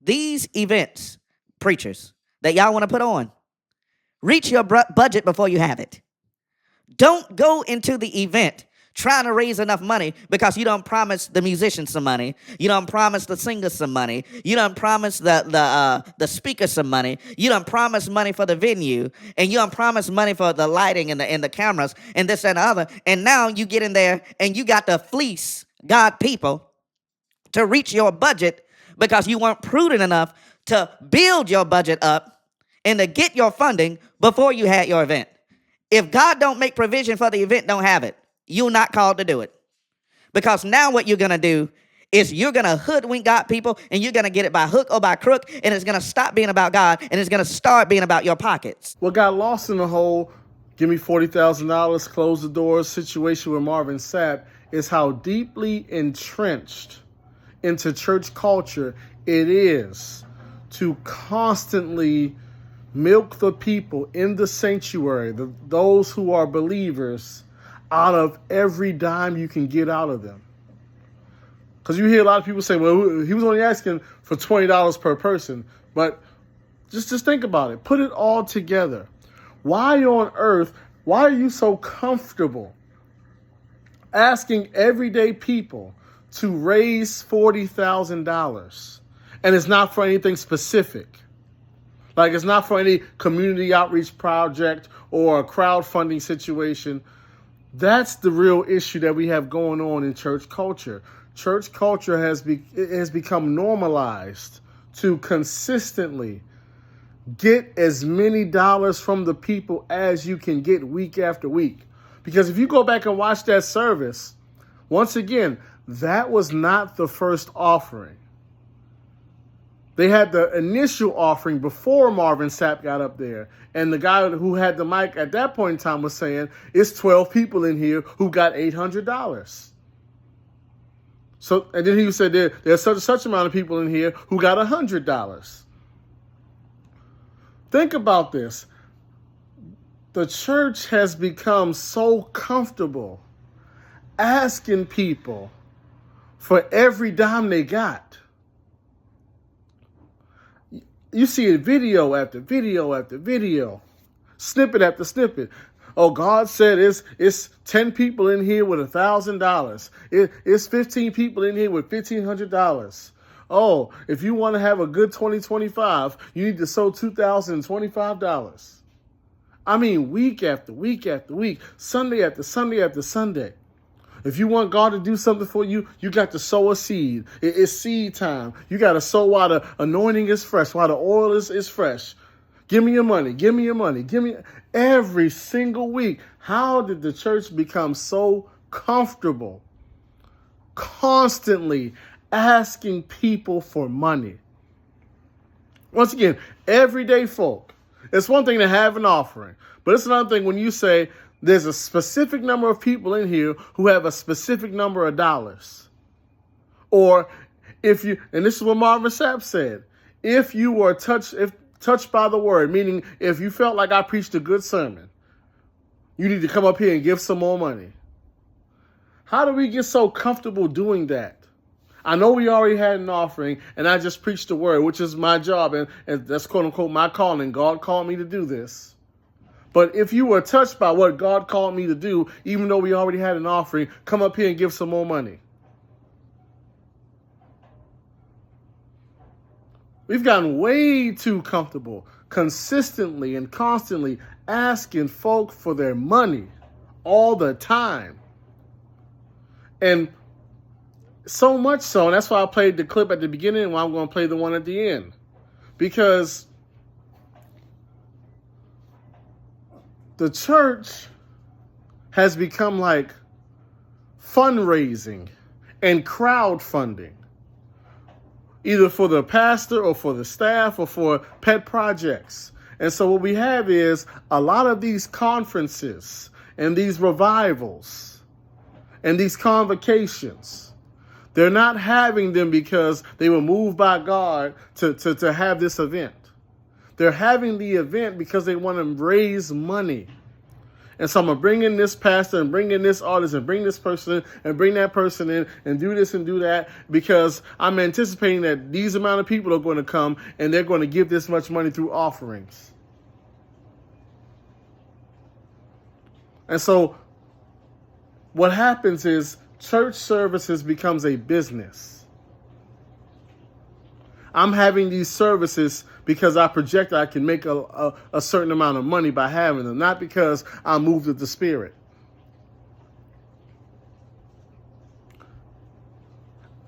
These events, preachers, that y'all want to put on, reach your budget before you have it. Don't go into the event trying to raise enough money because you don't promise the musicians some money. You don't promise the singers some money. You don't promise the speakers some money. You don't promise money for the venue, and you don't promise money for the lighting and the cameras and this and the other. And now you get in there and you got to fleece God people to reach your budget because you weren't prudent enough to build your budget up and to get your funding before you had your event. If God don't make provision for the event, don't have it. You're not called to do it. Because now what you're going to do is you're going to hoodwink God people, and you're going to get it by hook or by crook, and it's going to stop being about God, and it's going to start being about your pockets. What got lost in the whole give me $40,000, close the doors situation with Marvin Sapp is how deeply entrenched into church culture it is to constantly milk the people in the sanctuary, those who are believers, out of every dime you can get out of them. Because you hear a lot of people say, well, he was only asking for $20 per person. But just think about it. Put it all together. Why on earth, why are you so comfortable asking everyday people to raise $40,000? And it's not for anything specific. Like, it's not for any community outreach project or a crowdfunding situation. That's the real issue that we have going on in church culture. Church culture has become normalized to consistently get as many dollars from the people as you can get week after week. Because if you go back and watch that service, once again, that was not the first offering. They had the initial offering before Marvin Sapp got up there. And the guy who had the mic at that point in time was saying, it's 12 people in here who got $800. So, and then he said there's such amount of people in here who got $100. Think about this. The church has become so comfortable asking people for every dime they got. You see it video after video after video, snippet after snippet. Oh, God said it's 10 people in here with $1,000. It's 15 people in here with $1,500. Oh, if you want to have a good 2025, you need to sow $2,025. I mean, week after week after week, Sunday after Sunday after Sunday. If you want God to do something for you, you got to sow a seed. It's seed time. You got to sow while the anointing is fresh, while the oil is fresh. Give me your money. Give me your money. Give me every single week. How did the church become so comfortable constantly asking people for money? Once again, everyday folk. It's one thing to have an offering, but it's another thing when you say, there's a specific number of people in here who have a specific number of dollars. Or if you, and this is what Marvin Sapp said, if you were touched by the word, meaning if you felt like I preached a good sermon, you need to come up here and give some more money. How do we get so comfortable doing that? I know we already had an offering and I just preached the word, which is my job. And that's quote unquote my calling. God called me to do this. But if you were touched by what God called me to do, even though we already had an offering, come up here and give some more money. We've gotten way too comfortable consistently and constantly asking folk for their money all the time. And so much so, and that's why I played the clip at the beginning and why I'm going to play the one at the end. Because the church has become like fundraising and crowdfunding, either for the pastor or for the staff or for pet projects. And so what we have is a lot of these conferences and these revivals and these convocations. They're not having them because they were moved by God to have this event. They're having the event because they want to raise money. And so I'm going to bring in this pastor and bring in this artist and bring this person in and bring that person in and do this and do that because I'm anticipating that these amount of people are going to come and they're going to give this much money through offerings. And so what happens is church services becomes a business. I'm having these services because I project I can make a certain amount of money by having them, not because I'm moved with the Spirit.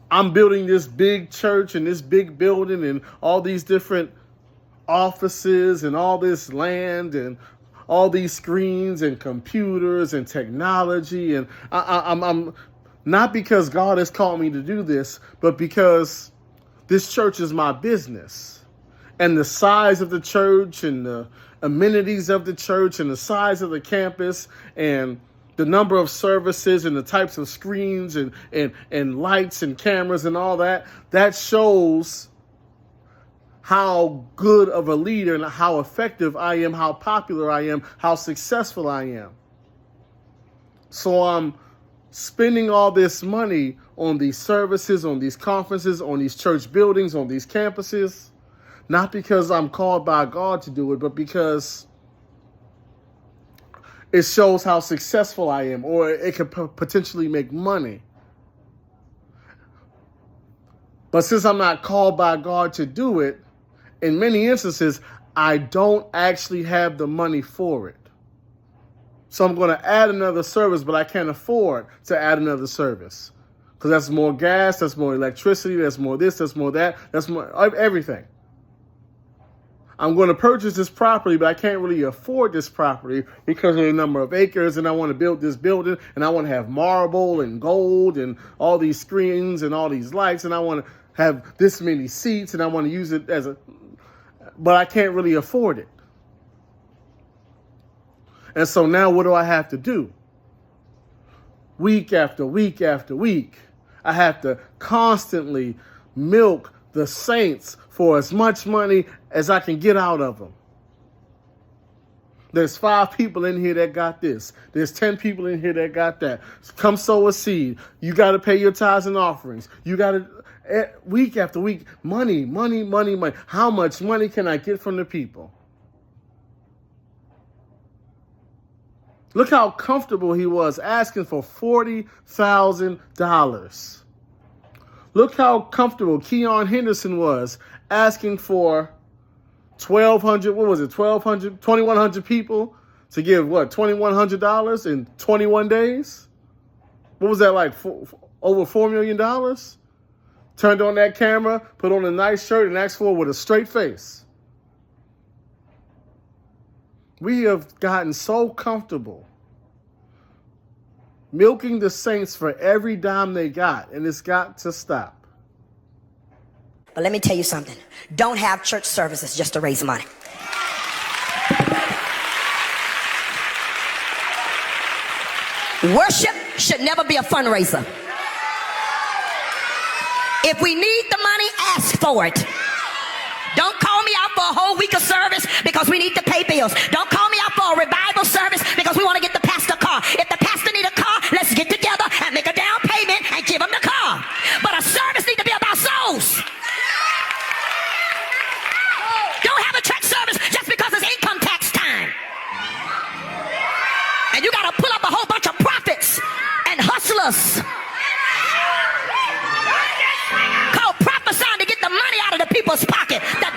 I'm building this big church and this big building and all these different offices and all this land and all these screens and computers and technology. And I'm not because God has called me to do this, but because this church is my business. And the size of the church and the amenities of the church and the size of the campus and the number of services and the types of screens and lights and cameras and all that, that shows how good of a leader and how effective I am, how popular I am, how successful I am. So I'm spending all this money on these services, on these conferences, on these church buildings, on these campuses, not because I'm called by God to do it, but because it shows how successful I am, or it could potentially make money. But since I'm not called by God to do it, in many instances, I don't actually have the money for it. So I'm going to add another service, but I can't afford to add another service. Because that's more gas, that's more electricity, that's more this, that's more that, that's more everything. I'm going to purchase this property, but I can't really afford this property because of the number of acres, and I want to build this building, and I want to have marble and gold and all these screens and all these lights, and I want to have this many seats, and I want to use it as a... But I can't really afford it. And so now what do I have to do? Week after week after week, I have to constantly milk the saints for as much money as I can get out of them. There's 5 people in here that got this. There's 10 people in here that got that. Come sow a seed. You got to pay your tithes and offerings. You got to, week after week, money, money, money, money. How much money can I get from the people? Look how comfortable he was asking for $40,000. Look how comfortable Keon Henderson was asking for 1,200, what was it, 1,200, 2,100 people to give, what, $2,100 in 21 days? What was that like, over $4 million? Turned on that camera, put on a nice shirt, and asked for it with a straight face. We have gotten so comfortable milking the saints for every dime they got, and it's got to stop. But let me tell you something. Don't have church services just to raise money. Worship should never be a fundraiser. If we need the money, ask for it. Don't call me out for a whole week of service because we need to pay bills. Don't call me out for a revival service because we want to get the pastor a car. If the pastor need a car, let's get together and make a down payment and give him the car. But a service needs to be about souls. Don't have a church service just because it's income tax time. And you got to pull up a whole bunch of prophets and hustlers called prophesying to get the money out of the people's pocket. The